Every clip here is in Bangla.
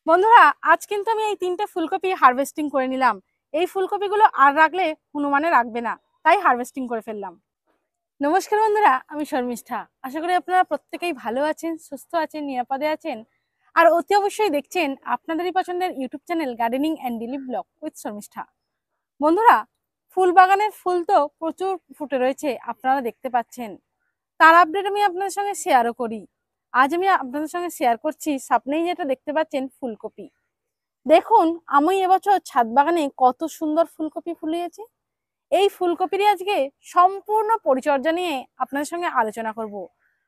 বন্ধুরা, আজ কিন্তু আমি এই 3টে ফুলকপি হারভেস্টিং করে নিলাম। এই ফুলকপিগুলো আর রাখলে হনুমানে রাখবে না, তাই হারভেস্টিং করে ফেললাম। নমস্কার বন্ধুরা, আমি শর্মিষ্ঠা। আশা করি আপনারা প্রত্যেকেই ভালো আছেন, সুস্থ আছেন, নিরাপদে আছেন। আর অতি অবশ্যই দেখছেন আপনাদেরই পছন্দের YouTube channel gardening and daily blog with Sharmistha. বন্ধুরা, ফুল বাগানের ফুল তো প্রচুর ফুটে রয়েছে, আপনারা দেখতে পাচ্ছেন। তার আপডেট আমি আপনাদের সঙ্গে শেয়ারও করি। আজ আমি আপনাদের সঙ্গে শেয়ার করছি সামনেই যেটা দেখতে পাচ্ছেন ফুলকপি। দেখুন, আমি এবছর ছাদ বাগানে কত সুন্দর ফুলকপি ফুলিয়েছি। এই ফুলকপিরই আজকে সম্পূর্ণ পরিচর্যা নিয়ে আপনাদের সঙ্গে আলোচনা করব।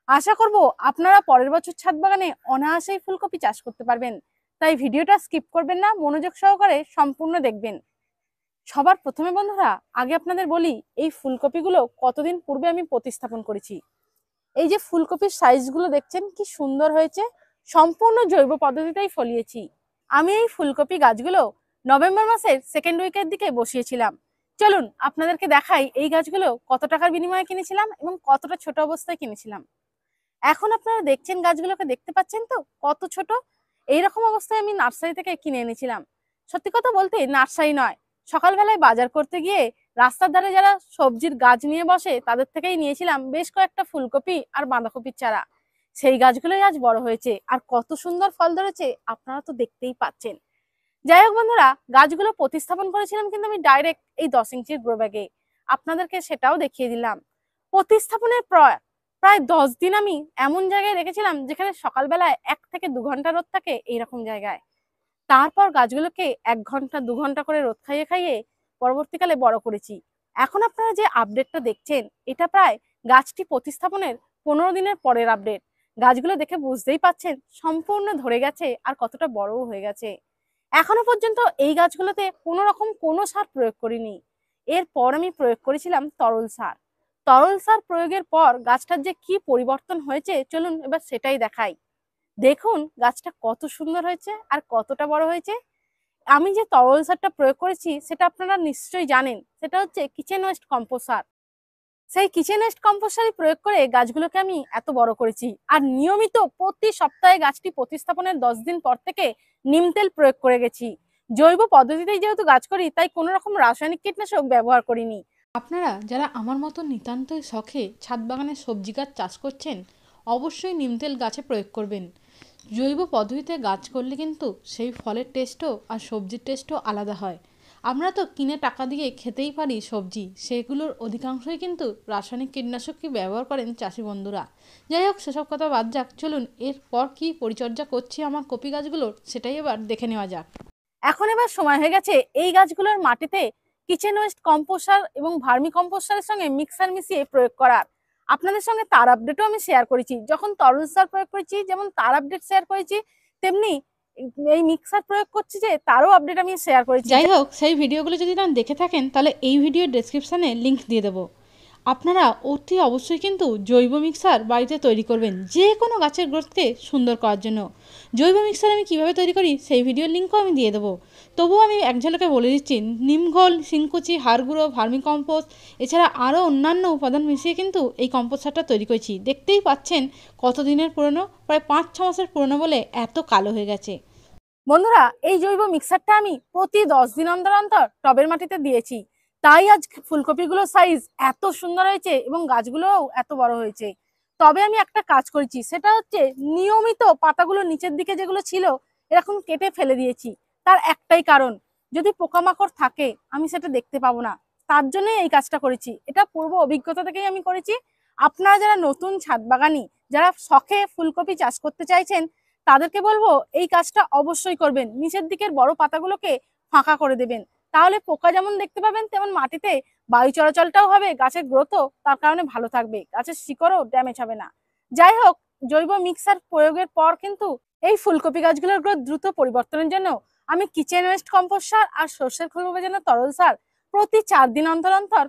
আশা করব আপনারা পরের বছর ছাদ বাগানে অনায়াসেই ফুলকপি চাষ করতে পারবেন। তাই ভিডিওটা স্কিপ করবেন না, মনোযোগ সহকারে সম্পূর্ণ দেখবেন। সবার প্রথমে বন্ধুরা, আগে আপনাদের বলি এই ফুলকপিগুলো কতদিন পূর্বে আমি প্রতিস্থাপন করেছি। এই যে ফুলকপির সাইজগুলো দেখছেন কি সুন্দর হয়েছে, সম্পূর্ণ জৈব পদ্ধতিতেই ফলিয়েছি। আমি এই ফুলকপি গাছগুলো নভেম্বর মাসের সেকেন্ড উইকের দিকে বসিয়েছিলাম। চলুন আপনাদেরকে দেখাই এই গাছগুলো কত টাকার বিনিময়ে কিনেছিলাম এবং কতটা ছোট অবস্থায় কিনেছিলাম। এখন আপনারা দেখছেন গাছগুলোকে, দেখতে পাচ্ছেন তো কত ছোট। এইরকম অবস্থায় আমি নার্সারি থেকে কিনে এনেছিলাম। সত্যি কথা বলতে নার্সারি নয়, সকালবেলায় বাজার করতে গিয়ে রাস্তার ধারে যারা সবজির গাছ নিয়ে বসে তাদের থেকেই নিয়েছিলাম বেশ কয়েকটা ফুলকপি আর বাঁধাকপির চারা। সেই গাছগুলোই আজ বড় হয়েছে আর কত সুন্দর ফল ধরেছে, আপনারা তো দেখতেই পাচ্ছেন। যাই হোক বন্ধুরা, গাছগুলো প্রতিস্থাপন করেছিলাম কিন্তু আমি ডাইরেক্ট এই 10 ইঞ্চির গ্রো ব্যাগে। আপনাদেরকে সেটাও দেখিয়ে দিলাম। প্রতিস্থাপনের প্রায় 10 দিন আমি এমন জায়গায় রেখেছিলাম যেখানে সকালবেলায় 1 থেকে 2 ঘন্টা রোদ থাকে, এইরকম জায়গায়। তারপর গাছগুলোকে 1 ঘন্টা 2 ঘন্টা করে রোদ খাইয়ে খাইয়ে পরবর্তীকালে বড় করেছি। এখন আপনারা যে আপডেটটা দেখছেন, এটা প্রায় গাছটি প্রতিস্থাপনের 15 দিনের পরের আপডেট। গাছগুলো দেখে বুঝতেই পাচ্ছেন সম্পূর্ণ ধরে গেছে আর কতটা বড়ও হয়ে গেছে। এখনো পর্যন্ত এই গাছগুলোতে কোনো রকম কোনো সার প্রয়োগ করিনি। এরপর আমি প্রয়োগ করেছিলাম তরল সার। তরল সার প্রয়োগের পর গাছটার যে কি পরিবর্তন হয়েছে, চলুন এবার সেটাই দেখাই। দেখুন গাছটা কত সুন্দর হয়েছে আর কতটা বড় হয়েছে। আমি যে তরল সারটা প্রয়োগ করেছি সেটা আপনারা নিশ্চয়ই জানেন, সেটা হচ্ছে কিচেন ওয়েস্ট কম্পোস্ট সার। সেই কিচেন ওয়েস্ট কম্পোস্ট সারই প্রয়োগ করে গাছগুলোকে আমি এত বড় করেছি। আর নিয়মিত প্রতি সপ্তাহে গাছটি প্রতিস্থাপনের 10 দিন পর থেকে নিম তেল প্রয়োগ করে গেছি। জৈব পদ্ধতিতেই যেহেতু গাছ করি, তাই কোনো রকম রাসায়নিক কীটনাশক ব্যবহার করিনি। আপনারা যারা আমার মতো নিতান্তই শখে ছাদ বাগানে সবজি গাছ চাষ করছেন, অবশ্যই নিম তেল গাছে প্রয়োগ করবেন। জৈব পদ্ধতিতে গাছ করলে কিন্তু সেই ফলের টেস্টও আর সবজির টেস্টও আলাদা হয়। আমরা তো কিনে টাকা দিয়ে খেতেই পারি সবজি, সেগুলোর অধিকাংশই কিন্তু রাসায়নিক কীটনাশকই ব্যবহার করেন চাষি বন্ধুরা। যাই হোক, সেসব কথা বাদ যাক, চলুন এরপর কী পরিচর্যা করছি আমার কপি গাছগুলোর সেটাই এবার দেখে নেওয়া যাক। এখন এবার সময় হয়ে গেছে এই গাছগুলোর মাটিতে কিচেন ওয়েস্ট কম্পোস্ট সার এবং ভার্মি কম্পোস্ট সারের সঙ্গে মিক্সার মিশিয়ে প্রয়োগ করার। আপনাদের সঙ্গে তার আপডেটও আমি শেয়ার করেছি। যখন তরল সার প্রয়োগ করেছি যেমন তার আপডেট শেয়ার করেছি, তেমনি এই মিক্সার প্রয়োগ করছি যে তারও আপডেট আমি শেয়ার করেছি। যাই হোক, সেই ভিডিওগুলো যদি না দেখে থাকেন তাহলে এই ভিডিওর ডেসক্রিপশানে লিঙ্ক দিয়ে দেবো। আপনারা অতি অবশ্যই কিন্তু জৈব মিক্সার বাড়িতে তৈরি করবেন যে কোনো গাছের গ্রোথকে সুন্দর করার জন্য। জৈব মিক্সার আমি কীভাবে তৈরি করি সেই ভিডিওর লিঙ্কও আমি দিয়ে দেবো। তবুও আমি এক ঝলকে বলে দিচ্ছি, নিমঘোল, শিংকুচি, হাড় গুঁড়ো, ভার্মি কম্পোস্ট এছাড়া আরও অন্যান্য উপাদান মিশিয়ে কিন্তু এই কম্পোস্ট সারটা তৈরি করেছি। দেখতেই পাচ্ছেন কত দিনের পুরনো, প্রায় 5-6 মাসের পুরনো বলে এত কালো হয়ে গেছে। বন্ধুরা, এই জৈব মিক্সারটা আমি প্রতি 10 দিন অন্তর অন্তর টবের মাটিতে দিয়েছি। তাই আজ ফুলকপিগুলোর সাইজ এত সুন্দর হয়েছে এবং গাছগুলোও এত বড় হয়েছে। তবে আমি একটা কাজ করেছি, সেটা হচ্ছে নিয়মিত পাতাগুলো নিচের দিকে যেগুলো ছিল এরকম কেটে ফেলে দিয়েছি। তার একটাই কারণ, যদি পোকামাকড় থাকে আমি সেটা দেখতে পাবো না। তার জন্যই এই কাজটা করেছি। এটা পূর্ব অভিজ্ঞতা থেকেই আমি করেছি। আপনারা যারা নতুন ছাদ বাগানি, যারা শখে ফুলকপি চাষ করতে চাইছেন, তাদেরকে বলবো এই কাজটা অবশ্যই করবেন। নিচের দিকের বড় পাতাগুলোকে ফাঁকা করে দেবেন, তাহলে পোকা যেমন দেখতে পাবেন তেমন মাটিতে বায়ু চলাচলটাও হবে, গাছের গ্রোথও তার কারণে ভালো থাকবে, গাছের শিকড়ও ড্যামেজ হবে না। যাই হোক, জৈব মিক্সার প্রয়োগের পর কিন্তু এই ফুলকপি গাছগুলোর গ্রোথ দ্রুত পরিবর্তনের জন্য আমি কিচেন ওয়েস্ট কম্পোস্ট সার আর সর্ষের খোল ভেজানো তরল সার প্রতি 4 দিন অন্তর অন্তর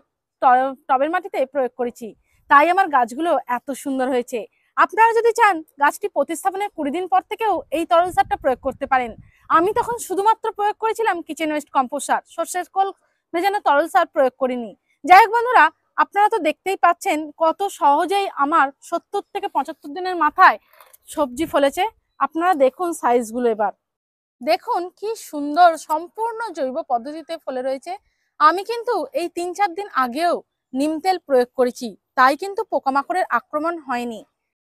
টবের মাটিতে প্রয়োগ করেছি। তাই আমার গাছগুলো এত সুন্দর হয়েছে। আপনারা যদি চান গাছটি প্রতিস্থাপনের 20 দিন পর থেকেও এই তরল সারটা প্রয়োগ করতে পারেন। আমি তখন শুধুমাত্র প্রয়োগ করেছিলাম কিচেন ওয়েস্ট কম্পোস্ট সার, সর্ষের খোল ভেজানো তরল সার প্রয়োগ করিনি। যাই হোক বন্ধুরা, আপনারা তো দেখতেই পাচ্ছেন কত সহজেই আমার 70 থেকে 75 দিনের মাথায় সবজি ফলেছে। আপনারা দেখুন সাইজগুলো এবার। দেখুন কি সুন্দর সম্পূর্ণ জৈব পদ্ধতিতে ফলে রয়েছে। আমি কিন্তু এই 3-4 দিন আগেও নিম তেল প্রয়োগ করেছি, তাই কিন্তু পোকামাকড়ের আক্রমণ হয়নি।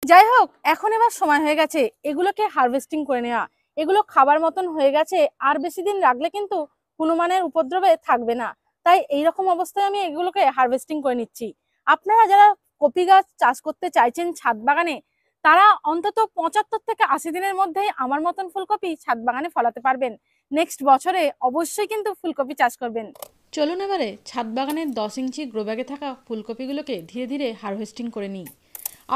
যাই হোক, এখন এবার সময় হয়ে গেছে এগুলোকে হারভেস্টিং করে নেওয়া। এগুলো খাবার মতন হয়ে গেছে, আর বেশি দিন রাখলে কিন্তু হনুমানের উপদ্রবে থাকবে না। তাই এইরকম অবস্থায় আমি এগুলোকে হারভেস্টিং করে নিচ্ছি। আপনারা যারা কপি গাছ চাষ করতে চাইছেন ছাদ বাগানে, তারা অন্তত 75 থেকে 80 দিনের মধ্যেই আমার মতন ফুলকপি ছাদ বাগানে ফলাতে পারবেন। নেক্সট বছরে অবশ্যই কিন্তু ফুলকপি চাষ করবেন। চলুন এবারে ছাদ বাগানের 10 ইঞ্চি গ্রো ব্যাগে থাকা ফুলকপিগুলোকে ধীরে ধীরে হারভেস্টিং করে নিই।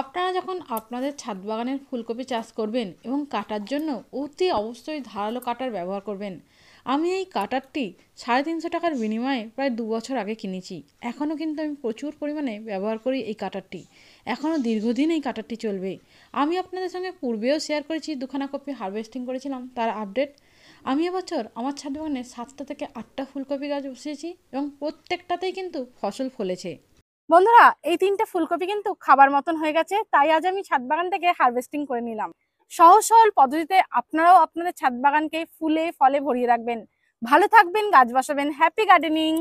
আপনারা যখন আপনাদের ছাদ বাগানের ফুলকপি চাষ করবেন এবং কাটার জন্য অতি অবশ্যই ধারালো কাটার ব্যবহার করবেন। আমি এই কাটারটি 350 টাকার বিনিময়ে প্রায় 2 বছর আগে কিনেছি। এখনও কিন্তু আমি প্রচুর পরিমাণে ব্যবহার করি এই কাটারটি। এখনও দীর্ঘদিন এই কাটারটি চলবে। আমি আপনাদের সঙ্গে পূর্বেও শেয়ার করেছি দুখানা কপি হারভেস্টিং করেছিলাম তার আপডেট। আমি এবছর আমার ছাদ বাগানে 7টা থেকে 8টা ফুলকপি গাছ বসিয়েছি এবং প্রত্যেকটাতেই কিন্তু ফসল ফলেছে। বন্ধুরা, এই 3টে ফুলকপি কিন্তু খাবার মতন হয়ে গেছে, তাই আজ আমি ছাদ বাগান থেকে হারভেস্টিং করে নিলাম। সহজ সরল পদ্ধতিতে আপনারাও আপনাদের ছাদ বাগানকে ফুলে ফলে ভরিয়ে রাখবেন। ভালো থাকবেন, গাছ বসাবেন। Happy gardening.